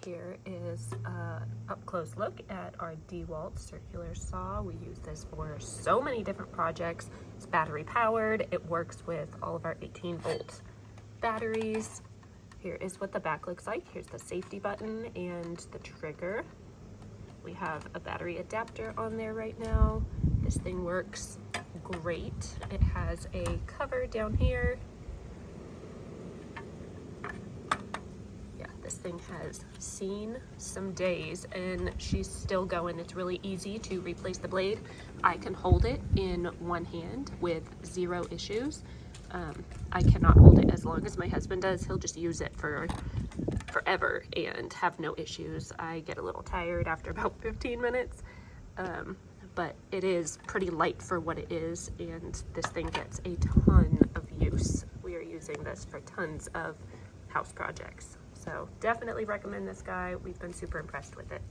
Here is a up-close look at our DeWalt circular saw. We use this for so many different projects. It's battery powered. It works with all of our 18-volt batteries. Here is what the back looks like. Here's the safety button and the trigger. We have a battery adapter on there right now. This thing works great. It has a cover down here. This thing has seen some days and she's still going. It's really easy to replace the blade. I can hold it in one hand with zero issues. I cannot hold it as long as my husband does. He'll just use it for forever and have no issues. I get a little tired after about 15 minutes, but it is pretty light for what it is, and this thing gets a ton of use. We are using this for tons of house projects. So definitely recommend this guy. We've been super impressed with it.